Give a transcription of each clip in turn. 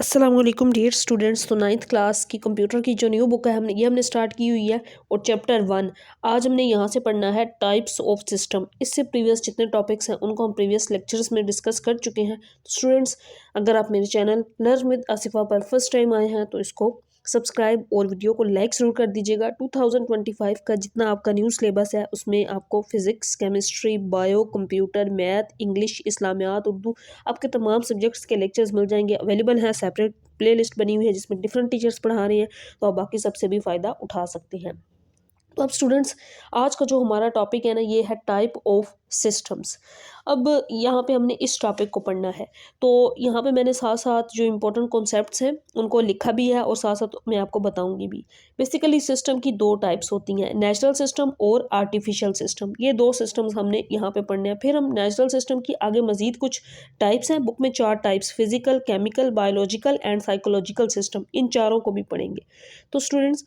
अस्सलाम वालेकुम dear students. तो नाइन्थ क्लास की कंप्यूटर की जो न्यू बुक है हमने स्टार्ट की हुई है और चैप्टर 1 आज हमने यहाँ से पढ़ना है टाइप्स ऑफ सिस्टम। इससे प्रीवियस जितने टॉपिक्स हैं उनको हम प्रीवियस लेक्चर्स में डिस्कस कर चुके हैं। तो स्टूडेंट्स, अगर आप मेरे चैनल लर्न विद आसिफा पर फर्स्ट टाइम आए हैं तो इसको सब्सक्राइब और वीडियो को लाइक ज़रूर कर दीजिएगा। 2025 का जितना आपका न्यू सिलेबस है उसमें आपको physics, chemistry, bio, computer, math, English, Islamiat, Urdu आपके तमाम सब्जेक्ट्स के लेक्चर्स मिल जाएंगे। अवेलेबल हैं, सेपरेट प्लेलिस्ट बनी हुई है जिसमें डिफरेंट टीचर्स पढ़ा रहे हैं, तो आप बाकी सबसे भी फ़ायदा उठा सकते हैं। तो अब स्टूडेंट्स, आज का जो हमारा टॉपिक है ना, ये है टाइप ऑफ सिस्टम्स। अब यहाँ पे हमने इस टॉपिक को पढ़ना है, तो यहाँ पे मैंने साथ साथ जो इम्पोर्टेंट कॉन्सेप्ट्स हैं उनको लिखा भी है और साथ साथ मैं आपको बताऊंगी भी। बेसिकली सिस्टम की दो टाइप्स होती हैं, नेचुरल सिस्टम और आर्टिफिशियल सिस्टम। ये दो सिस्टम्स हमने यहाँ पे पढ़ने हैं। फिर हम नेचुरल सिस्टम की आगे मजीद कुछ टाइप्स हैं, बुक में 4 types, physical, chemical, biological and psychological system, इन चारों को भी पढ़ेंगे। तो स्टूडेंट्स,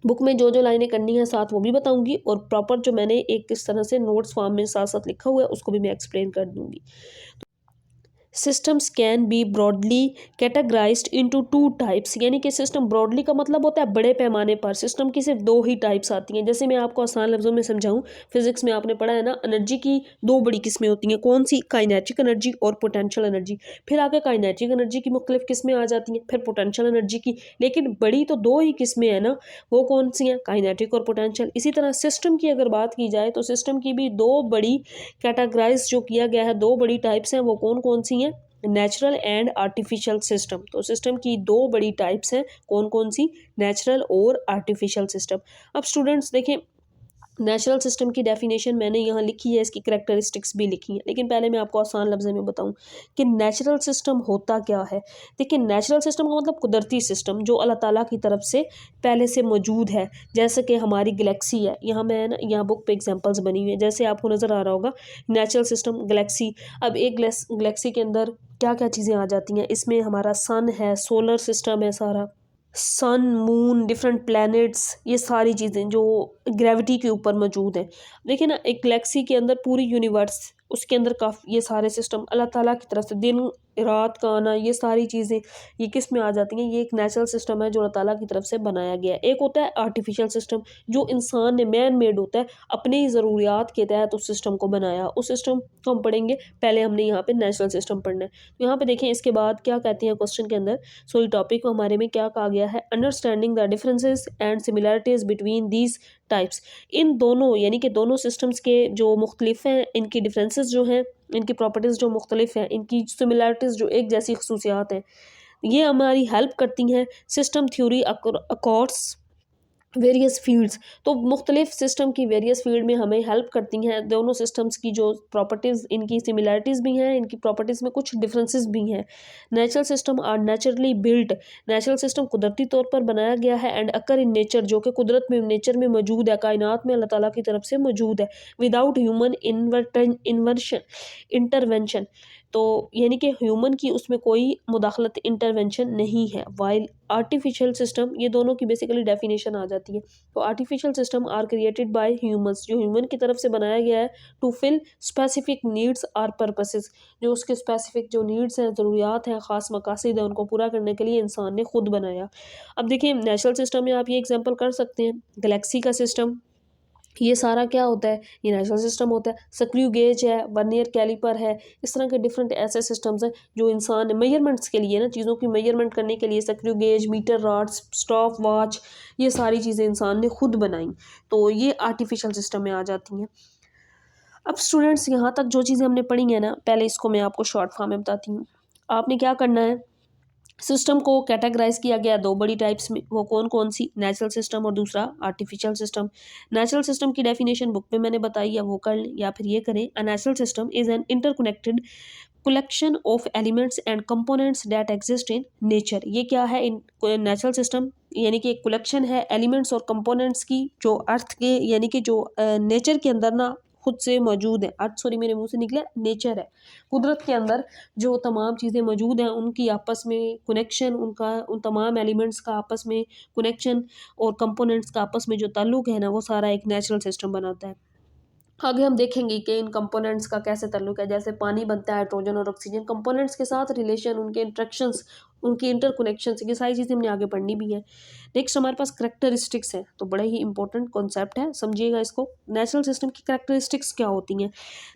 बुक में जो जो लाइनें करनी है साथ वो भी बताऊंगी और प्रॉपर जो मैंने एक इस तरह से नोट्स फॉर्म में साथ साथ लिखा हुआ है उसको भी मैं एक्सप्लेन कर दूंगी। Systems can be broadly categorised into 2 types, यानी कि सिस्टम ब्रॉडली का मतलब होता है बड़े पैमाने पर। सिस्टम की सिर्फ 2 ही टाइप्स आती हैं। जैसे मैं आपको आसान लफ्जों में समझाऊं, फिजिक्स में आपने पढ़ा है ना, एनर्जी की 2 बड़ी किस्में होती हैं। कौन सी? काइनेटिक एनर्जी और पोटेंशियल एनर्जी। फिर आगे काइनेटिक एनर्जी की मुख्तलिफ किस्में आ जाती हैं, फिर पोटेंशियल एनर्जी की। लेकिन बड़ी तो 2 ही किस्में हैं ना, वो कौन सी हैं? काइनेटिक और पोटेंशियल। इसी तरह सिस्टम की अगर बात की जाए तो सिस्टम की भी 2 बड़ी कैटेगराइज जो किया गया है, 2 बड़ी टाइप्स हैं। वो कौन कौन सी हैं? Natural and artificial system. तो सिस्टम की 2 बड़ी टाइप्स हैं, कौन कौन सी? नेचुरल और आर्टिफिशियल सिस्टम। अब स्टूडेंट्स देखें, नेचुरल सिस्टम की डेफिनेशन मैंने यहाँ लिखी है, इसकी करेक्टरिस्टिक्स भी लिखी हैं, लेकिन पहले मैं आपको आसान लफ्ज़ में बताऊँ कि नेचुरल सिस्टम होता क्या है। देखिए, नेचुरल सिस्टम का मतलब कुदरती सिस्टम जो अल्लाह ताला की तरफ से पहले से मौजूद है। जैसे कि हमारी गलेक्सी है, यहाँ मैं ना, यहाँ बुक पे एग्जांपल्स बनी हुई है, जैसे आपको नज़र आ रहा होगा नेचुरल सिस्टम गलेक्सी। अब एक गलेक्सी के अंदर क्या क्या चीज़ें आ जाती हैं, इसमें हमारा सन है, सोलर सिस्टम है सारा, सन, मून, डिफरेंट प्लैनेट्स, ये सारी चीज़ें जो ग्रेविटी के ऊपर मौजूद हैं। देखिए ना, एक गैलेक्सी के अंदर पूरी यूनिवर्स, उसके अंदर काफ़ी ये सारे सिस्टम अल्लाह ताला की तरफ से, दिन रात का आना, ये सारी चीज़ें ये किस में आ जाती हैं? ये एक नेचुरल सिस्टम है जो अल्लाह ताला की तरफ से बनाया गया है। एक होता है आर्टिफिशियल सिस्टम, जो इंसान ने मैन मेड होता है, अपनी ज़रूरियात के तहत उस सिस्टम को बनाया। उस सिस्टम को हम पढ़ेंगे, पहले हमने यहाँ पे नेचुरल सिस्टम पढ़ना है। तो यहाँ पे देखें, इसके बाद क्या कहते हैं क्वेश्चन के अंदर, सो ये टॉपिक हमारे में क्या कहा गया है? Understanding the differences and similarities between these types. इन दोनों, यानी कि दोनों सिस्टम्स के जो मुख्तलिफ हैं, इनकी डिफरेंसेस जो हैं, इनकी प्रॉपर्टीज़ जो मुख्तलिफ हैं, इनकी सिमिलैरिटीज़ जो एक जैसी खसूसियात हैं, ये हमारी हेल्प करती हैं system theory accords various fields. तो मुख्तलिफ सिस्टम की वेरियस फील्ड में हमें हेल्प करती हैं। दोनों सिस्टम्स की जो प्रॉपर्टीज़, इनकी सिमिलैरिटीज़ भी हैं, इनकी प्रॉपर्टीज़ में कुछ डिफरेंसेस भी हैं। Natural system are naturally built, natural system कुदरती तौर पर बनाया गया है। एंड अकर इन नेचर, जो कि कुदरत में, नेचर में मौजूद है, कायनात में अल्लाह ताला की तरफ से मौजूद है। विदाउट ह्यूमन इंटरवेंशन, तो यानी कि ह्यूमन की उसमें कोई मुदाखलत, इंटरवेंशन नहीं है। वाइल आर्टिफिशियल सिस्टम, ये दोनों की बेसिकली डेफिनेशन आ जाती है। तो artificial system are created by humans, जो ह्यूमन की तरफ से बनाया गया है, to fill specific needs or purposes, जो उसके स्पेसिफिक जो नीड्स हैं, ज़रूरियात हैं, ख़ास मकासद हैं, उनको पूरा करने के लिए इंसान ने खुद बनाया। अब देखिए, नेचुरल सिस्टम में आप ये एग्जाम्पल कर सकते हैं, गैलेक्सी का सिस्टम, ये सारा क्या होता है? ये नेचुरल सिस्टम होता है। स्क्रू गेज है, वर्नियर कैलिपर है, इस तरह के डिफरेंट ऐसे सिस्टम्स हैं जो इंसान मेजरमेंट्स के लिए ना, चीज़ों की मेजरमेंट करने के लिए, screw gauge, meter rods, stopwatch, ये सारी चीज़ें इंसान ने खुद बनाई। तो ये आर्टिफिशियल सिस्टम में आ जाती हैं। अब स्टूडेंट्स, यहाँ तक जो चीज़ें हमने पढ़ी हैं ना, पहले इसको मैं आपको शॉर्ट फॉर्म में बताती हूँ। आपने क्या करना है, सिस्टम को कैटेगराइज किया गया 2 बड़ी टाइप्स में, वो कौन कौन सी? नेचुरल सिस्टम और दूसरा आर्टिफिशियल सिस्टम। नेचुरल सिस्टम की डेफिनेशन बुक में मैंने बताई है, वो कर लें या फिर ये करें, a natural system is an interconnected collection of elements and components that exist in nature. ये क्या है? इन नेचुरल सिस्टम यानी कि एक कलेक्शन है एलिमेंट्स और कंपोनेंट्स की, जो अर्थ के, यानी कि जो नेचर के अंदर ना खुद से मौजूद है। अर्थ, सॉरी मेरे मुंह से निकला, नेचर है, कुदरत के अंदर जो तमाम चीज़ें मौजूद हैं उनकी आपस में कनेक्शन, उनका उन तमाम एलिमेंट्स का आपस में कनेक्शन और कंपोनेंट्स का आपस में जो ताल्लुक है ना, वो सारा एक नेचुरल सिस्टम बनाता है। आगे हम देखेंगे कि इन कंपोनेंट्स का कैसे ताल्लुक है, जैसे पानी बनता है हाइड्रोजन और ऑक्सीजन, कंपोनेंट्स के साथ रिलेशन, उनके इंट्रैक्शंस, उनकी इंटरकनेक्शंस, ये सारी चीज़ें हमने आगे पढ़नी भी है। नेक्स्ट हमारे पास करैक्टरिस्टिक्स है, तो बड़ा ही इंपॉर्टेंट कॉन्सेप्ट है, समझिएगा इसको। नेचुरल सिस्टम की करैक्टरिस्टिक्स क्या होती हैं?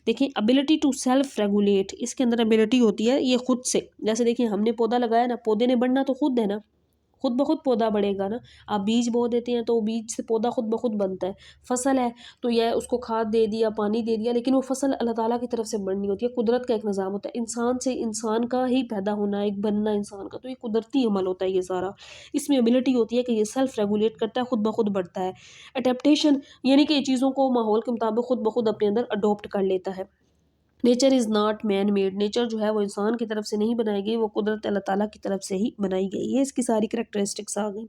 देखिए, एबिलिटी टू सेल्फ रेगुलेट, इसके अंदर एबिलिटी होती है ये खुद से, जैसे देखिए हमने पौधा लगाया ना, पौधे ने बढ़ना तो खुद है ना, खुद ब खुद पौधा बढ़ेगा ना। आप बीज बो देते हैं तो बीज से पौधा खुद ब खुद बनता है। फसल है तो यह उसको खाद दे दिया, पानी दे दिया, लेकिन वो फसल अल्लाह ताला की तरफ से बढ़नी होती है, कुदरत का एक निज़ाम होता है। इंसान से इंसान का ही पैदा होना, एक बनना इंसान का, तो ये कुदरती अमल होता है ये सारा। इसमें एबिलिटी होती है कि ये सेल्फ रेगुलेट करता है, खुद ब खुद बढ़ता है। अडेप्टेशन, यानी कि ये चीज़ों को माहौल के मुताबिक खुद ब खुद अपने अंदर अडॉप्ट कर लेता है। Nature is not man made, nature जो है वो इंसान की तरफ से नहीं बनाई गई, वो कुदरत अल्लाह ताला की तरफ से ही बनाई गई। ये इसकी सारी करैक्टरिस्टिक्स आ गई।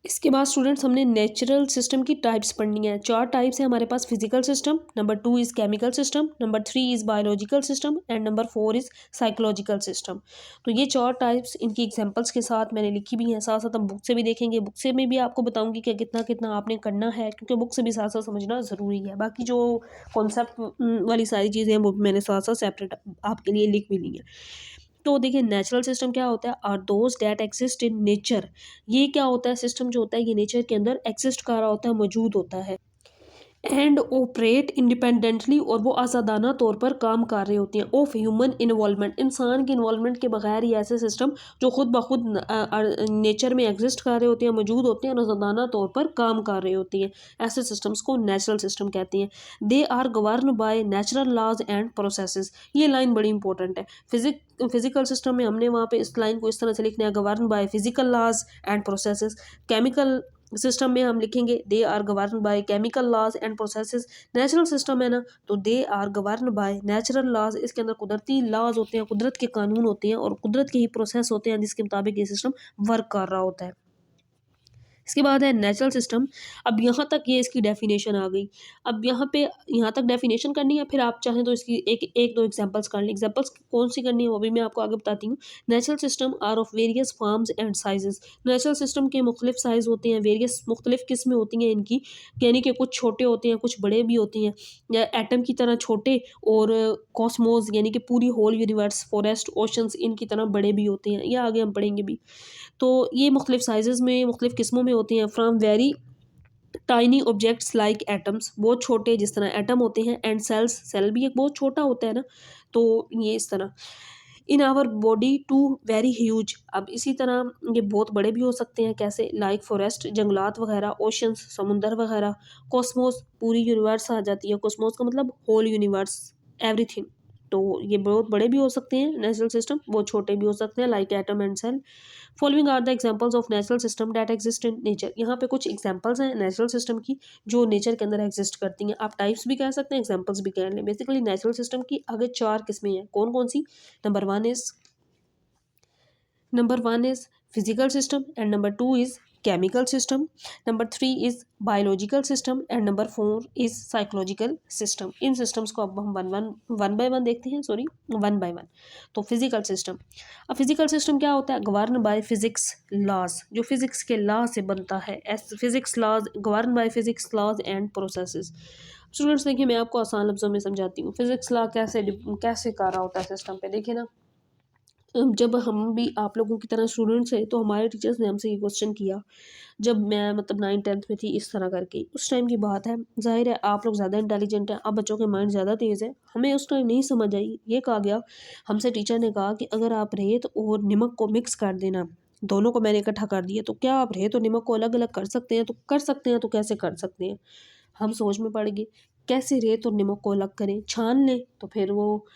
इसके बाद स्टूडेंट्स हमने नेचुरल सिस्टम की टाइप्स पढ़नी है। 4 टाइप्स है हमारे पास। Physical system, number 2 is chemical system, number 3 is biological system and number 4 is psychological system. तो ये 4 टाइप्स इनकी एग्जांपल्स के साथ मैंने लिखी भी हैं, साथ साथ हम बुक से भी देखेंगे। बुक से में भी आपको बताऊंगी कि कितना कितना आपने करना है, क्योंकि बुक से भी साथ साथ समझना ज़रूरी है। बाकी जो कॉन्सेप्ट वाली सारी चीज़ें हैं वो मैंने साथ साथ सेपरेट आपके लिए लिख भी ली हैं। तो देखिए, नेचुरल सिस्टम क्या होता है? Are those that exist in nature. ये क्या होता है? सिस्टम जो होता है ये नेचर के अंदर एग्जिस्ट कर रहा होता है, मौजूद होता है। एंड ऑपरेट इंडिपेंडेंटली, और वो आज़ादाना तौर पर काम कर रहे होती हैं। ऑफ ह्यूमन इन्वॉल्वमेंट, इंसान के इन्वॉल्वमेंट के बगैर ही ऐसे सिस्टम जो खुद ब खुद नेचर में एग्जिस्ट कर रहे होते हैं, मौजूद होते हैं और आज़ादाना तौर पर काम कर रहे होती हैं, ऐसे सिस्टम्स को नेचुरल सिस्टम कहते हैं। They are govern by natural laws and processes. ये लाइन बड़ी इंपॉर्टेंट है। फिजिकल सिस्टम में हमने वहाँ पे इस लाइन को इस तरह से लिखना है, govern by physical laws and processes. Chemical system में हम लिखेंगे they are govern by chemical laws and processes. Natural system है ना, तो they are govern by natural laws, इसके अंदर कुदरती लॉज होते हैं, कुदरत के कानून होते हैं और कुदरत के ही प्रोसेस होते हैं जिसके मुताबिक ये सिस्टम वर्क कर रहा होता है। इसके बाद है नेचुरल सिस्टम। अब यहाँ तक ये इसकी डेफिनेशन आ गई। अब यहाँ पे यहाँ तक डेफिनेशन करनी है, फिर आप चाहें तो इसकी एक दो एग्जांपल्स कर लें। एग्जांपल्स कौन सी करनी है वो भी मैं आपको आगे बताती हूँ। Natural system are of various forms and sizes. Natural system के मुख्तलिफ साइज़ होते हैं, वेरियस मुख्तलिफ किस्में होती हैं इनकी, यानी कि कुछ छोटे होते हैं, कुछ बड़े भी होते हैं, या एटम की तरह छोटे, और कॉस्मोस यानी कि पूरी होल यूनिवर्स, फॉरेस्ट, ओशंस इनकी तरह बड़े भी होते हैं, या आगे हम पढ़ेंगे भी। तो ये मुख्तलिफ साइज़ में, मुख्तलिफ किस्मों में होती हैं। From very tiny objects like atoms, बहुत छोटे जिस तरह एटम होते हैं, एंड सेल्स, सेल भी एक बहुत छोटा होता है ना, तो ये इस तरह। In our body to very huge, अब इसी तरह ये बहुत बड़े भी हो सकते हैं, कैसे? लाइक फॉरेस्ट, जंगलात वगैरह, ओशंस, समुंदर वगैरह, कॉस्मोस, पूरी यूनिवर्स आ जाती है। कॉस्मोस का मतलब होल यूनिवर्स, एवरीथिंग। तो ये बहुत बड़े भी हो सकते हैं नेचुरल सिस्टम, बहुत छोटे भी हो सकते हैं, like atom and cell. Following are the examples of natural system that exist in nature. यहाँ पे कुछ एग्जांपल्स हैं नेचुरल सिस्टम की जो नेचर के अंदर एग्जिस्ट करती हैं। आप टाइप्स भी कह सकते हैं, एग्जांपल्स भी कह लें। बेसिकली नेचुरल सिस्टम की आगे 4 किस्में हैं। कौन कौन सी? Number one is physical system, and number 2 is chemical system, number 3 is biological system, and number 4 is psychological system. इन सिस्टम्स को अब हम वन बाय वन देखते हैं, वन बाय वन। तो फिजिकल सिस्टम, अब फिजिकल सिस्टम क्या होता है? गवर्न बाय फिजिक्स लॉज, जो फिजिक्स के लॉ से बनता है। As physics laws, govern by physics laws and processes. Students देखिए, मैं आपको आसान लफ्ज़ों में समझाती हूँ। फिजिक्स लॉ कैसे कर रहा होता है सिस्टम पे, देखिए ना। जब हम भी आप लोगों की तरह स्टूडेंट्स थे तो हमारे टीचर्स ने हमसे ये क्वेश्चन किया, जब मैं मतलब 9th-10th में थी, इस तरह करके। उस टाइम की बात है, ज़ाहिर है आप लोग ज़्यादा इंटेलिजेंट हैं, अब बच्चों के माइंड ज़्यादा तेज़ है। हमें उस टाइम नहीं समझ आई, ये कहा गया हमसे, टीचर ने कहा कि अगर आप रेत और नमक को मिक्स कर देना, दोनों को मैंने इकट्ठा कर दिया, तो क्या आप रेत और नमक को अलग अलग कर सकते हैं? तो कर सकते हैं, तो कैसे कर सकते हैं? हम सोच में पड़ गए, कैसे रेत और नमक को अलग करें? छान लें तो फिर वो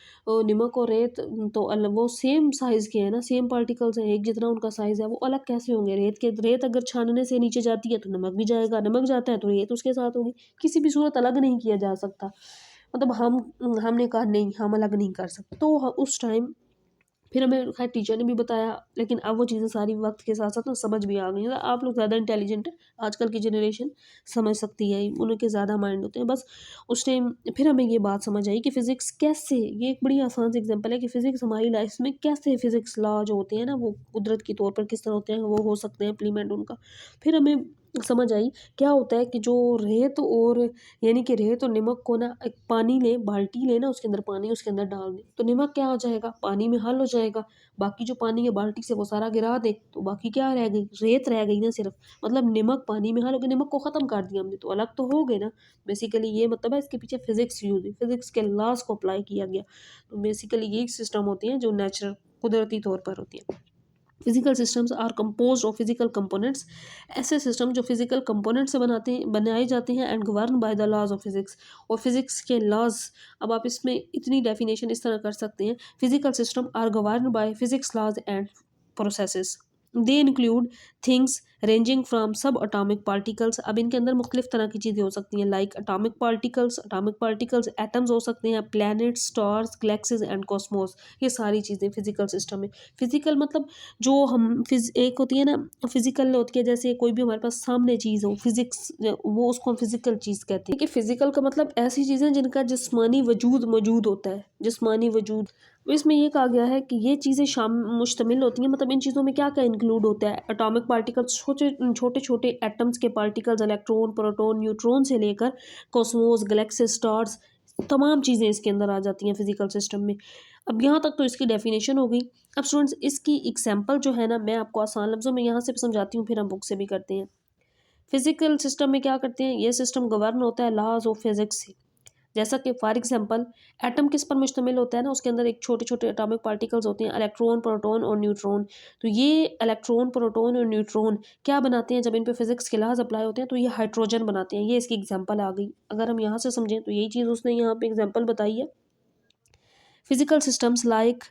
नमक और रेत तो अलग, वो सेम साइज़ के हैं ना, सेम पार्टिकल्स हैं, एक जितना उनका साइज़ है, वो अलग कैसे होंगे? रेत अगर छानने से नीचे जाती है तो नमक भी जाएगा, नमक जाता है तो रेत उसके साथ होगी, किसी भी सूरत अलग नहीं किया जा सकता। मतलब हमने कहा नहीं, हम अलग नहीं कर सकते। तो उस टाइम फिर हमें खैर टीचर ने भी बताया, लेकिन अब वो चीज़ें सारी वक्त के साथ साथ ना समझ भी आ गई हैं। आप लोग ज़्यादा इंटेलिजेंट हैं, आजकल की जनरेशन समझ सकती है, उनके ज़्यादा माइंड होते हैं। बस उस टाइम फिर हमें ये बात समझ आई कि फ़िज़िक्स कैसे, ये एक बड़ी आसान सी एग्जांपल है कि फ़िज़िक्स हमारी लाइफ में कैसे, फ़िज़िक्स लॉ जो होते हैं ना वो कुदरत के तौर पर किस तरह होते हैं, वो हो सकते हैं इम्प्लीमेंट उनका। फिर हमें समझ आई। क्या होता है कि जो रेत और यानी कि रेत और नमक को ना एक पानी लें, बाल्टी लें ना, उसके अंदर पानी उसके अंदर डाल दें, तो नमक क्या हो जाएगा, पानी में हल हो जाएगा। बाकी जो पानी है बाल्टी से वो सारा गिरा दें, तो बाकी क्या रह गई, रेत रह गई ना सिर्फ। मतलब नमक पानी में हल हो गया, नमक को ख़त्म कर दिया हमने, तो अलग तो हो गए ना। बेसिकली ये मतलब है, इसके पीछे फिजिक्स यूज हुई, फिजिक्स के लॉज को अप्लाई किया गया। तो बेसिकली यही सिस्टम होती हैं जो नेचुरल कुदरती तौर पर होती हैं। Physical systems are compose of physical components. ऐसे सिस्टम जो फिजिकल कंपोनेंट से बनाए जाते हैं and govern by the laws of physics. और फिजिक्स के लॉज, अब आप इसमें इतनी डेफिनेशन इस तरह कर सकते हैं, physical system are govern by physics laws and processes. They include things ranging from subatomic particles. अब इनके अंदर मुख्तलिफ तरह की चीज़ें हो सकती हैं, लाइक अटामिक पार्टिकल्स एटम्स हो सकते हैं, planet, stars, galaxies and Cosmos. ये सारी चीज़ें फिजिकल सिस्टम में। फिजिकल मतलब जो हम एक होती है ना, फिजिकल होती है जैसे कोई भी हमारे पास सामने चीज़ हो, फिजिक्स, वो उसको हम फिजिकल चीज़ कहते हैं। कि फिजिकल का मतलब ऐसी चीज़ें जिनका जिस्मानी वजूद मौजूद होता है, जिस्मानी वजूद। तो इसमें ये कहा गया है कि ये चीज़ें शाम मुश्तमिल होती हैं। मतलब इन चीज़ों में क्या क्या इंक्लूड होता है, एटॉमिक पार्टिकल्स, छोटे छोटे छोटे एटम्स के पार्टिकल्स, इलेक्ट्रॉन, प्रोटॉन, न्यूट्रॉन से लेकर कॉस्मोस, गैलेक्सी, स्टार्स, तमाम चीज़ें इसके अंदर आ जाती हैं फिजिकल सिस्टम में। अब यहाँ तक तो इसकी डेफिनेशन हो गई। अब स्टूडेंट्स इसकी एग्जांपल जो है ना, मैं आपको आसान लफ्ज़ों में यहाँ से समझाती हूँ, फिर हम बुक से भी करते हैं। फिजिकल सिस्टम में क्या करते हैं, ये सिस्टम गवर्न होता है लॉज ऑफ फिजिक्स से। जैसा कि फॉर एग्जांपल एटम किस पर मुश्तमिल होता है ना, उसके अंदर एक छोटे छोटे एटॉमिक पार्टिकल्स होते हैं, इलेक्ट्रॉन, प्रोटॉन और न्यूट्रॉन। तो ये इलेक्ट्रॉन, प्रोटॉन और न्यूट्रॉन क्या बनाते हैं, जब इन पे फिजिक्स के लाज अप्लाई होते हैं तो ये हाइड्रोजन बनाते हैं। ये इसकी एग्जांपल आ गई। अगर हम यहाँ से समझें तो यही चीज़ उसने यहाँ पे एग्जांपल बताई है। Physical systems like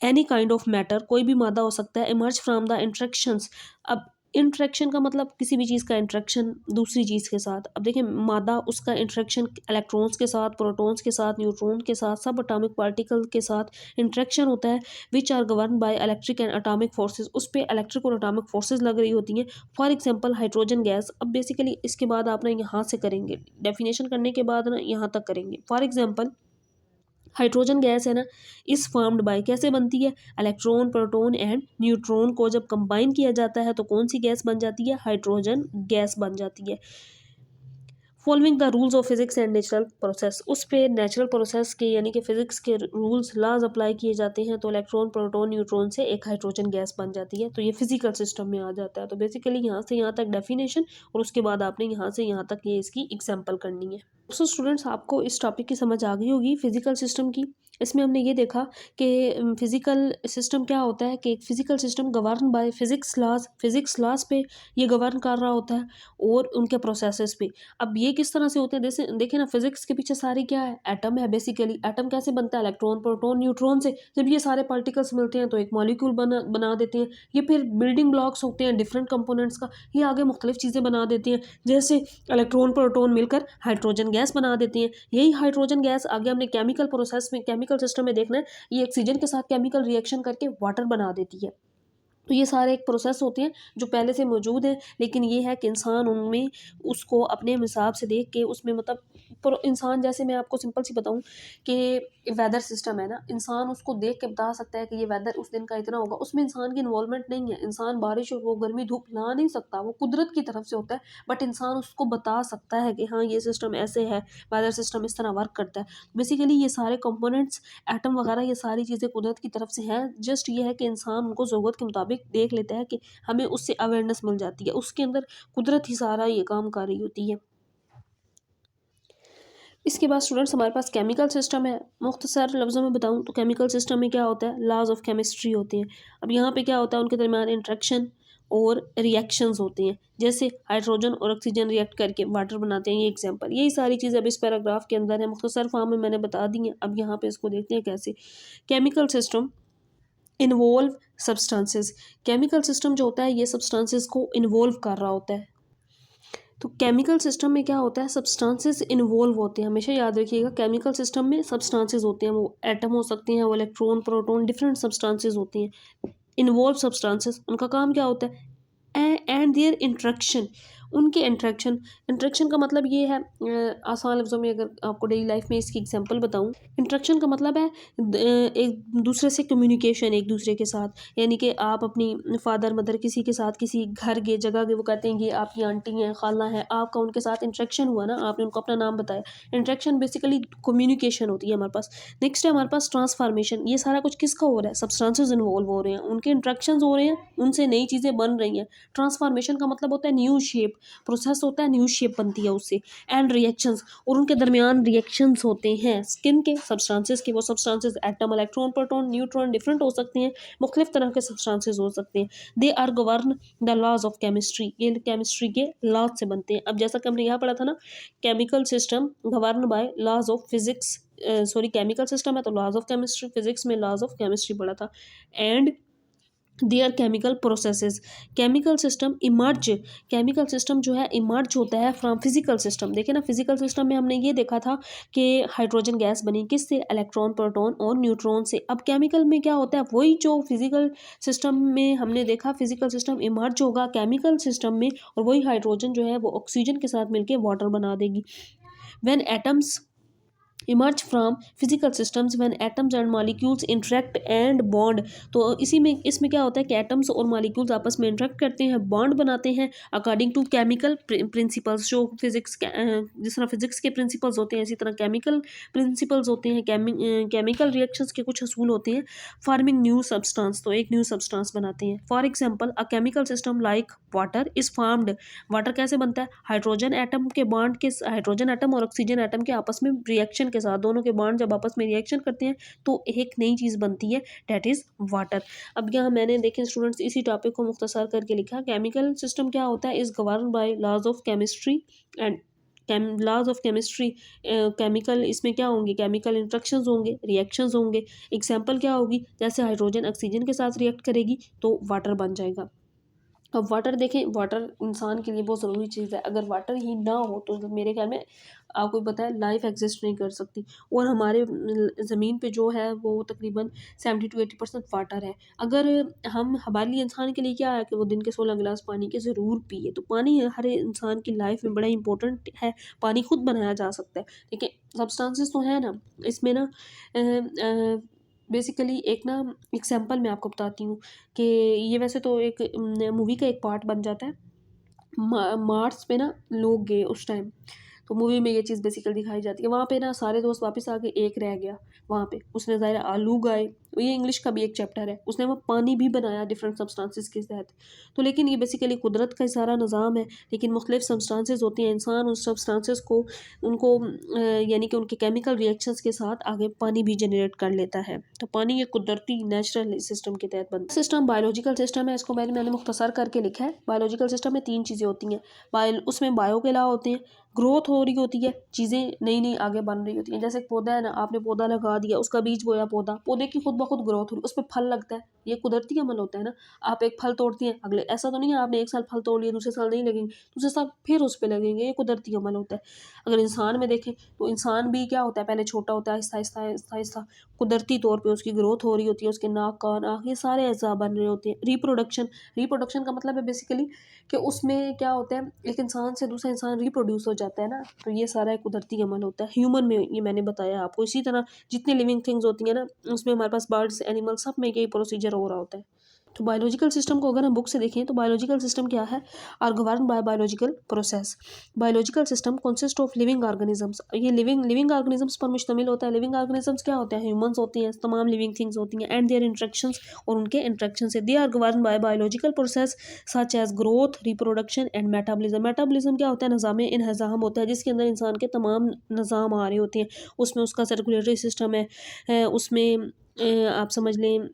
any kind of matter, कोई भी मादा हो सकता है, इमर्ज फ्राम द इंट्रैक्शंस। अब इंट्रैक्शन का मतलब किसी भी चीज़ का इंट्रैक्शन दूसरी चीज़ के साथ। अब देखिए मादा, उसका इंट्रैक्शन इलेक्ट्रॉन्स के साथ, प्रोटॉन्स के साथ, न्यूट्रॉन के साथ, सब एटॉमिक पार्टिकल के साथ इंट्रैक्शन होता है, which are govern by electric and atomic forces. उस पर इलेक्ट्रिक और एटॉमिक फोर्सेज लग रही होती हैं। For example hydrogen gas. अब बेसिकली इसके बाद आप ना यहाँ से करेंगे, डेफिनेशन करने के बाद ना यहाँ तक करेंगे। फॉर एग्जाम्पल हाइड्रोजन गैस है ना, इस फॉर्म्ड बाय, कैसे बनती है, इलेक्ट्रॉन, प्रोटॉन एंड न्यूट्रॉन को जब कंबाइन किया जाता है तो कौन सी गैस बन जाती है, हाइड्रोजन गैस बन जाती है। Following the rules of physics and natural process, उस पे नेचुरल प्रोसेस के यानी कि फिजिक्स के रूल्स, लॉज अप्लाई किए जाते हैं, तो इलेक्ट्रॉन, प्रोटॉन, न्यूट्रॉन से एक हाइड्रोजन गैस बन जाती है। तो ये फिजिकल सिस्टम में आ जाता है। तो बेसिकली यहाँ से यहाँ तक डेफिनेशन, और उसके बाद आपने यहाँ से यहाँ तक ये इसकी एग्जाम्पल करनी है। सो स्टूडेंट्स, आपको इस टॉपिक की समझ आ गई होगी फिजिकल सिस्टम की। इसमें हमने ये देखा कि फिजिकल सिस्टम क्या होता है, कि physical system govern by physics laws पे ये गवर्न कर रहा होता है, और उनके प्रोसेसेस पे। अब ये किस तरह से होते हैं, जैसे देखें ना, फिजिक्स के पीछे सारी क्या है, एटम है। बेसिकली एटम कैसे बनता है, इलेक्ट्रॉन, प्रोटॉन, न्यूट्रॉन से। जब ये सारे पार्टिकल्स मिलते हैं तो एक मॉलिक्यूल बना देते हैं। ये फिर बिल्डिंग ब्लॉक्स होते हैं डिफरेंट कंपोनेंट्स का, ये आगे मुख्तलिफ चीज़ें बना देती हैं। जैसे इलेक्ट्रॉन, प्रोटॉन मिलकर हाइड्रोजन गैस बना देती हैं। यही हाइड्रोजन गैस आगे हमने केमिकल प्रोसेस में, केमिकल सिस्टम में देखना है, ये ऑक्सीजन के साथ केमिकल रिएक्शन करके वाटर बना देती है। तो ये सारे एक प्रोसेस होते हैं जो पहले से मौजूद हैं, लेकिन ये है कि इंसान उनमें उसको अपने हिसाब से देख के उसमें मतलब इंसान, जैसे मैं आपको सिंपल सी बताऊं कि वेदर सिस्टम है ना, इंसान उसको देख के बता सकता है कि ये वेदर उस दिन का इतना होगा। उसमें इंसान की इन्वॉल्वमेंट नहीं है। इंसान बारिश हो, गर्मी, धूप ला नहीं सकता, वो कुदरत की तरफ से होता है। बट इंसान उसको बता सकता है कि हाँ ये सिस्टम ऐसे है, वेदर सिस्टम इस तरह वर्क करता है। बेसिकली ये सारे कंपोनेंट्स, एटम वगैरह, ये सारी चीज़ें कुदरत की तरफ से हैं। जस्ट ये है कि इंसान उनको ज़रूरत के मुताबिक देख लेता है कि हमें उससे अवेयरनेस मिल जाती है। उसके अंदर कुदरत ही सारा ये काम कर रही होती है। इसके बाद स्टूडेंट्स हमारे पास केमिकल सिस्टम है। मुख्तसर लफ्ज़ों में बताऊं तो केमिकल सिस्टम में क्या होता है, लॉज ऑफ केमिस्ट्री होते हैं। अब यहाँ पे क्या होता है, उनके दरमियान इंट्रैक्शन और रिएक्शंस होते हैं। जैसे हाइड्रोजन और ऑक्सीजन रिएक्ट करके वाटर बनाते हैं, ये एग्जांपल। यही सारी चीज़ें अब इस पैराग्राफ के अंदर है, मुख्तसर फॉर्म में मैंने बता दी हैं। अब यहाँ पे इसको देखते हैं कैसे। Chemical system involve substances. Chemical system जो होता है ये सब्सटेंसेस को इन्वॉल्व कर रहा होता है। तो केमिकल सिस्टम में क्या होता है, सब्सटेंसेस इन्वॉल्व होते हैं। हमेशा याद रखिएगा, केमिकल सिस्टम में सब्सटेंसेस होते हैं, वो एटम हो सकते हैं, वो इलेक्ट्रॉन, प्रोटॉन, डिफरेंट सब्सटेंसेस होती हैं। इन्वॉल्व सब्सटेंसेस, उनका काम क्या होता है, एंड देयर इंट्रैक्शन, उनके इंट्रैक्शन, इंट्रैक्शन का मतलब ये है, आसान लफ्ज़ों में अगर आपको डेली लाइफ में इसकी एग्जांपल बताऊं, इंट्रैक्शन का मतलब है एक दूसरे से कम्युनिकेशन, एक दूसरे के साथ, यानी कि आप अपनी फादर मदर किसी के साथ किसी घर गए, जगह गए, वो कहते हैं कि आपकी आंटी हैं, खाला हैं, आपका उनके साथ इंट्रैक्शन हुआ ना, आपने उनको अपना नाम बताया। इंट्रैक्शन बेसिकली कम्युनिकेशन होती है हमारे पास। नेक्स्ट है हमारे पास ट्रांसफॉर्मेशन। ये सारा कुछ किसका हो रहा है? सब्सटेंसेस इन्वॉल्व हो रहे हैं, उनके इंट्रैक्शन हो रहे हैं, उनसे नई चीज़ें बन रही हैं। ट्रांसफॉर्मेशन का मतलब होता है न्यू शेप, प्रोसेस होता है, न्यू शेप बनती है उससे। एंड रिएक्शंस, और उनके दरमियान रिएक्शंस होते हैं स्किन के, सब्सटेंसेस के। वो substances atom, electron, proton, neutron different हो सकते हैं, मुख्तलिफ तरह के सब्सटेंसेस हो सकते हैं। They are govern the laws of chemistry, ये केमिस्ट्री के लॉज से बनते हैं। अब जैसा कि हमने यहाँ पढ़ा था ना, chemical system govern by laws of physics, sorry chemical system है तो लॉज ऑफ केमिस्ट्री, फिजिक्स में लॉज ऑफ केमिस्ट्री पढ़ा था। And they are chemical processes. Chemical system emerge, chemical system जो है इमर्ज होता है फ्रॉम फिजिकल सिस्टम। देखिए ना, फिजिकल सिस्टम में हमने ये देखा था कि हाइड्रोजन गैस बनी किससे? इलेक्ट्रॉन, प्रोटॉन और न्यूट्रॉन से। अब केमिकल में क्या होता है? वही जो फिजिकल सिस्टम में हमने देखा, फिजिकल सिस्टम इमर्ज होगा केमिकल सिस्टम में, और वही हाइड्रोजन जो है वो ऑक्सीजन के साथ मिलकर वाटर बना देगी। When atoms emerge from physical systems when atoms and molecules interact and bond। तो इसी में इसमें क्या होता है कि एटम्स और मॉलिक्यूल्स आपस में इंटरेक्ट करते हैं, बॉन्ड बनाते हैं अकॉर्डिंग टू केमिकल प्रिंसिपल्स। जो फिजिक्स जिस तरह फिजिक्स के प्रिंसिपल्स होते हैं, इसी तरह केमिकल प्रिंसिपल्स होते हैं, केमिकल रिएक्शंस के कुछ असूल होते हैं। फार्मिंग न्यू सब्सटेंस, तो एक न्यू सब्सटेंस बनाते हैं। For example a chemical system like water is formed. Water कैसे बनता है? हाइड्रोजन एटम के बॉन्ड के, हाइड्रोजन एटम और ऑक्सीजन एटम के आपस में रिएक्शन के साथ, दोनों के बॉन्ड जब आपस में रिएक्शन करते हैं तो एक नई चीज़ बनती है, डेट इज़ वाटर। अब यहाँ मैंने देखें स्टूडेंट्स इसी टॉपिक को मुख्तसर करके लिखा। केमिकल सिस्टम क्या होता है? Is govern by laws of chemistry and laws of chemistry. Chemical इसमें क्या होंगे? केमिकल इंट्रैक्शंस होंगे, रिएक्शंस होंगे। एग्जाम्पल क्या होगी? जैसे हाइड्रोजन ऑक्सीजन के साथ रिएक्ट करेगी तो वाटर बन जाएगा। अब वाटर देखें, वाटर इंसान के लिए बहुत ज़रूरी चीज़ है। अगर वाटर ही ना हो तो मेरे ख्याल में आपको पता है लाइफ एग्जिस्ट नहीं कर सकती। और हमारे ज़मीन पे जो है वो तकरीबन 70 to 80% वाटर है। अगर हम, हमारे लिए इंसान के लिए क्या है कि वो दिन के 16 गिलास पानी के ज़रूर पिए। तो पानी हर इंसान की लाइफ में बड़ा इंपॉर्टेंट है। पानी खुद बनाया जा सकता है। ठीक है, सब्सटेंसेस तो है ना इसमें ना, बेसिकली एक ना एग्जांपल मैं आपको बताती हूँ कि ये वैसे तो एक मूवी का एक पार्ट बन जाता है। मार्स पे ना लोग गए उस टाइम, तो मूवी में ये चीज़ बेसिकली दिखाई जाती है। वहाँ पे ना सारे दोस्त वापस आ गए, एक रह गया वहाँ पे। उसने ज़ाहिर है आलू उगाए, ये इंग्लिश का भी एक चैप्टर है। उसने वो पानी भी बनाया डिफरेंट सब्सटेंसेस के तहत। तो लेकिन ये बेसिकली कुदरत का सारा निज़ाम है, लेकिन मुख्तलिफ सब्सटेंसेस होती हैं। इंसान उन सब्सटेंसेस को उनको यानी कि उनके केमिकल रिएक्शंस के साथ आगे पानी भी जनरेट कर लेता है। तो पानी ये कुदरती नेचुरल सिस्टम के तहत बनता है। सिस्टम बायोलॉजिकल सिस्टम है, इसको मैंने मुख्तसर करके लिखा है। बायोलॉजिकल सिस्टम में 3 चीज़ें होती हैं। उसमें बायो के अलावा होते हैं, ग्रोथ हो रही होती है, चीज़ें नई नई आगे बन रही होती हैं। जैसे एक पौधा है ना, आपने पौधा लगा दिया, उसका बीज बोया, पौधा, पौधे की खुद ब खुद ग्रोथ हो रही, उस पर फल लगता है। ये कुदरती अमल होता है ना। आप एक फल तोड़ती हैं, अगले, ऐसा तो नहीं है आपने एक साल फल तोड़ लिया, दूसरे साल नहीं लगेंगे, दूसरे साल फिर उस पर लगेंगे। ये कुदरती अमल होता है। अगर इंसान में देखें तो इंसान भी क्या होता है, पहले छोटा होता है, आहिस्ता आहिस्ता आहिस्ता आहिस्ता कुदरती तौर पर उसकी ग्रोथ हो रही होती है। उसके नाक, कान, आँख, ये सारे अज़ा बन रहे होते हैं। रिप्रोडक्शन, रिप्रोडक्शन का मतलब है बेसिकली कि उसमें क्या होता है, एक इंसान से दूसरा इंसान रिप्रोड्यूस हो जाता है ना। तो ये सारा एक कुदरती अमल होता है। ह्यूमन में ये मैंने बताया आपको। इसी तरह जितने लिविंग थिंग्स होती हैं ना, उसमें हमारे पास बर्ड्स, एनिमल, सब में यही प्रोसीजर हो रहा होता है। तो बायोलॉजिकल सिस्टम को अगर हम बुक से देखें तो बायोलॉजिकल सिस्टम क्या है? Are govern by biological process. Biological system consist of living organisms. ये लिविंग ऑर्गेनिजम्स पर मुश्तमिल होता है। लिविंग ऑर्गेनिजम्स क्या होते हैं? ह्यूमंस होती हैं, तमाम लिविंग थिंग्स होती हैं। एंड देयर इंट्रैक्शंस, और उनके इंट्रैक्शन से। They are govern by biological process such as growth, reproduction and metabolism. Metabolism क्या होता है? निज़ाम इन्हज़ाम होता है, जिसके अंदर इंसान के तमाम निज़ाम आ रहे होते हैं। उसमें उसका सर्कुलेटरी सिस्टम है, उसमें आप समझ लें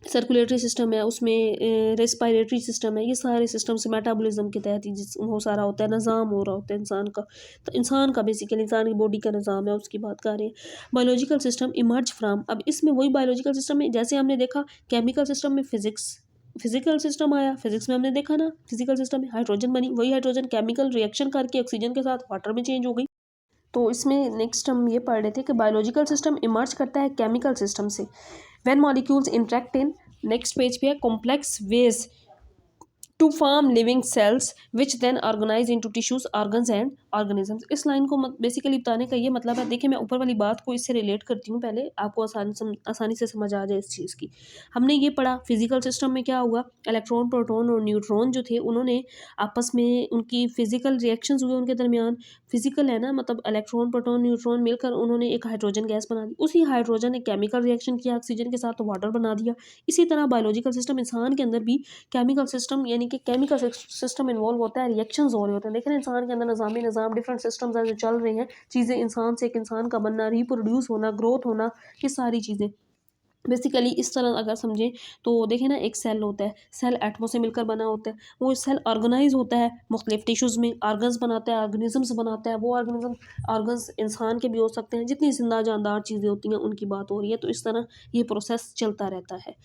सर्कुलेटरी सिस्टम है, उसमें रेस्पिरेटरी सिस्टम है। ये सारे सिस्टम्स मेटाबॉलिज्म के तहत ही वो सारा होता है, निज़ाम हो रहा होता है इंसान का। तो इंसान का बेसिकली इंसान की बॉडी का निज़ाम है, उसकी बात कर रहे हैं। बायोलॉजिकल सिस्टम इमर्ज फ्राम, अब इसमें वही बायोलॉजिकल सिस्टम में जैसे हमने देखा केमिकल सिस्टम में फिजिकल सिस्टम आया, फिजिक्स में हमने देखा ना फिजिकल सिस्टम में हाइड्रोजन बनी, वही हाइड्रोजन केमिकल रिएक्शन करके ऑक्सीजन के साथ वाटर में चेंज हो गई। तो इसमें नेक्स्ट हम ये पढ़ रहे थे कि बायोलॉजिकल सिस्टम इमर्ज करता है केमिकल सिस्टम से। When molecules interact in, next page पे है, complex ways to form living cells which then organize into tissues organs and organisms. इस लाइन को बेसिकली बताने का ये मतलब है, देखिए मैं ऊपर वाली बात को इससे रिलेट करती हूँ, पहले आपको आसानी से समझ आ जाए इस चीज़ की। हमने ये पढ़ा फिजिकल सिस्टम में क्या हुआ, इलेक्ट्रॉन प्रोटॉन और न्यूट्रॉन जो थे उन्होंने आपस में उनकी फिजिकल रिएक्शंस हुए उनके दरमियान। फिजिकल है ना, मतलब इलेक्ट्रॉन प्रोटॉन न्यूट्रॉन मिलकर उन्होंने एक हाइड्रोजन गैस बना दी, उसी हाइड्रोजन ने केमिकल रिएक्शन किया ऑक्सीजन के साथ तो वाटर बना दिया। इसी तरह बायोलॉजिकल सिस्टम इंसान के अंदर भी केमिकल सिस्टम यानी कि केमिकल सिस्टम इन्वॉल्व होता है, रिएक्शंस हो रहे होते हैं। देख रहे हैं इंसान के अंदर निज़ामी निज़ाम डिफरेंट सिस्टम्स हैं जो चल रहे हैं, चीज़ें इंसान से एक इंसान का बनना, रिप्रोड्यूस होना, ग्रोथ होना, ये सारी चीज़ें बेसिकली इस तरह अगर समझें तो देखें ना, एक सेल होता है, सेल एटमों से मिलकर बना होता है, वो सेल ऑर्गेनाइज होता है मुख्तलिफ टिश्यूज़ में, ऑर्गन्स बनाता है, ऑर्गेनिजम्स बनाता है। वो ऑर्गन्स इंसान के भी हो सकते हैं, जितनी जिंदा जानदार चीज़ें होती हैं उनकी बात हो रही है। तो इस तरह ये प्रोसेस चलता रहता है।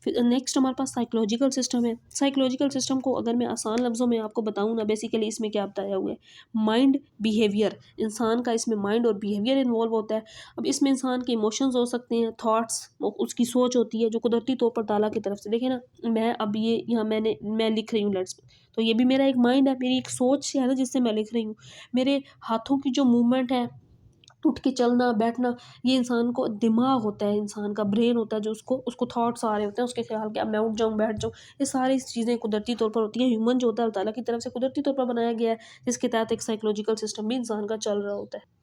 फिर नेक्स्ट हमारे पास साइकोलॉजिकल सिस्टम है। साइकोलॉजिकल सिस्टम को अगर मैं आसान लफ्ज़ों में आपको बताऊँ ना, बेसिकली इसमें क्या बताया हुआ है, माइंड बिहेवियर, इंसान का इसमें माइंड और बिहेवियर इन्वॉल्व होता है। अब इसमें इंसान के इमोशंस हो सकते हैं, थॉट्स, उसकी सोच होती है जो कुदरती तौर पर ताला की तरफ से, देखिए ना, मैं अब ये यहाँ मैं लिख रही हूँ लेट्स, तो ये भी मेरा एक माइंड है, मेरी एक सोच है ना जिससे मैं लिख रही हूँ। मेरे हाथों की जो मूवमेंट है, उठ के चलना बैठना, ये इंसान को दिमाग होता है, इंसान का ब्रेन होता है जो उसको उसको थॉट्स आ रहे होते हैं उसके ख्याल के, अब मैं उठ जाऊँ बैठ जाऊँ, ये सारी चीज़ें कुदरती तौर पर होती हैं। ह्यूमन जो होता है अल्लाह ताला की तरफ से कुदरती तौर पर बनाया गया है, जिसके तहत एक साइकोलॉजिकल सिस्टम भी इंसान का चल रहा होता है।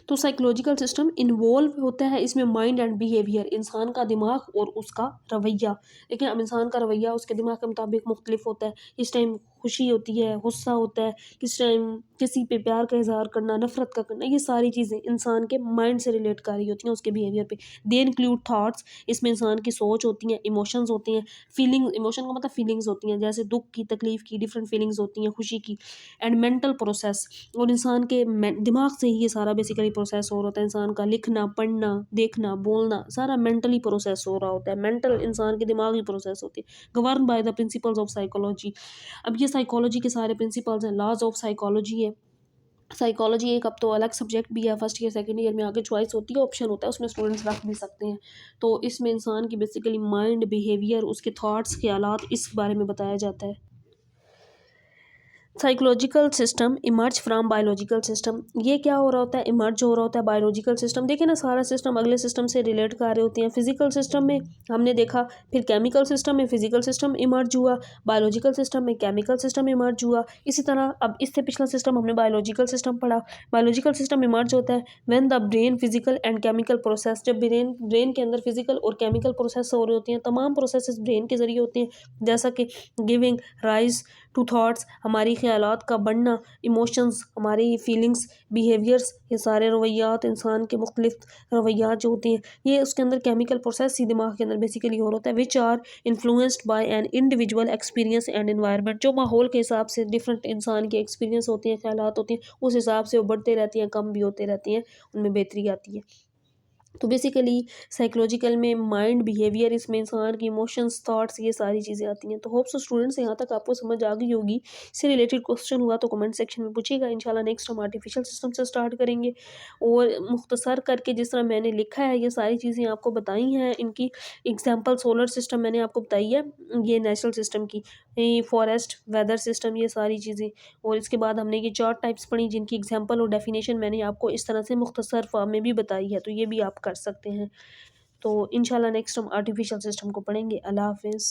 तो साइकोलॉजिकल सिस्टम इन्वॉल्व होता है इसमें माइंड एंड बिहेवियर, इंसान का दिमाग और उसका रवैया। लेकिन अब इंसान का रवैया उसके दिमाग के मुताबिक मुख्तलिफ होता है। इस टाइम खुशी होती है, गुस्सा होता है, किस टाइम किसी पे प्यार का इजहार करना, नफरत का करना, ये सारी चीज़ें इंसान के माइंड से रिलेट कर रही होती हैं उसके बिहेवियर पे। दे इंक्लूड थाट्स, इसमें इंसान की सोच होती हैं, इमोशंस होती हैं, फीलिंग, इमोशन का मतलब फीलिंग्स होती हैं, जैसे दुख की, तकलीफ की, डिफरेंट फीलिंग्स होती हैं, खुशी की, एंड मेंटल प्रोसेस, और इंसान के दिमाग से ही ये सारा बेसिकली प्रोसेस हो रहा होता है। इंसान का लिखना, पढ़ना, देखना, बोलना सारा मेंटली प्रोसेस हो रहा होता है, मेंटल इंसान के दिमागी प्रोसेस होती है, govern by the principles of psychology. अब ये साइकोलॉजी के सारे प्रिंसिपल्स हैं, लॉज ऑफ साइकोलॉजी है। साइकोलॉजी एक अब तो अलग सब्जेक्ट भी है, फर्स्ट ईयर सेकंड ईयर में आगे चॉइस होती है, ऑप्शन होता है, उसमें स्टूडेंट्स रख भी सकते हैं। तो इसमें इंसान की बेसिकली माइंड, बिहेवियर, उसके थॉट्स, ख्यालात, इस बारे में बताया जाता है। Psychological system emerge from biological system, ये क्या हो रहा होता है, इमर्ज हो रहा होता है बायोलॉजिकल सिस्टम। देखिए ना, सारा सिस्टम अगले सिस्टम से रिलेट कर रहे होते हैं। फिजिकल सिस्टम में हमने देखा, फिर केमिकल सिस्टम में फिजिकल सिस्टम इमर्ज हुआ, बायोलॉजिकल सिस्टम में केमिकल सिस्टम इमर्ज हुआ। इसी तरह अब इससे पिछला सिस्टम हमने बायोलॉजिकल सिस्टम पढ़ा। बायोलॉजिकल सिस्टम इमर्ज होता है when the brain physical and chemical process, जब ब्रेन के अंदर फिजिकल और केमिकल प्रोसेस हो रही होती हैं, तमाम प्रोसेस ब्रेन के जरिए होती हैं, जैसा कि गिविंग राइज टू थॉट्स, हमारी ख्यालात का बढ़ना, इमोशंस, हमारी फीलिंग्स, बिहेवियर्स, ये सारे रवैयात, इंसान के मुख्तलिफ रवैयात जो होती हैं, ये उसके अंदर केमिकल प्रोसेस ही दिमाग के अंदर बेसिकली हो रहा होता है, which are influenced by an individual experience and environment, जो माहौल के हिसाब से डिफरेंट इंसान के एक्सपीरियंस होती हैं, ख्यालात होती हैं, उस हिसाब से वो बढ़ते रहती हैं, कम भी होते रहती हैं, उनमें बेहतरी आती है। तो बेसिकली साइकोलॉजिकल में माइंड, बिहेवियर, इसमें इंसान की इमोशंस, थॉट्स, ये सारी चीज़ें आती हैं। तो होप सो स्टूडेंट्स यहाँ तक आपको समझ आ गई होगी। इससे रिलेटेड क्वेश्चन हुआ तो कमेंट सेक्शन में पूछिएगा। इंशाल्लाह नेक्स्ट हम आर्टिफिशियल सिस्टम से स्टार्ट करेंगे, और मुख्तसर करके जिस तरह मैंने लिखा है ये सारी चीज़ें आपको बताई हैं, इनकी एग्जाम्पल सोलर सिस्टम मैंने आपको बताई है, ये नेचुरल सिस्टम की, फॉरेस्ट, वेदर सिस्टम, ये सारी चीज़ें। और इसके बाद हमने ये 4 टाइप्स पढ़ी जिनकी एग्जाम्पल और डेफिनेशन मैंने आपको इस तरह से मुख्तसर फॉर्म में भी बताई है, तो ये भी आप कर सकते हैं। तो इंशाल्लाह नेक्स्ट हम आर्टिफिशियल सिस्टम को पढ़ेंगे। अल्लाह हाफिज़।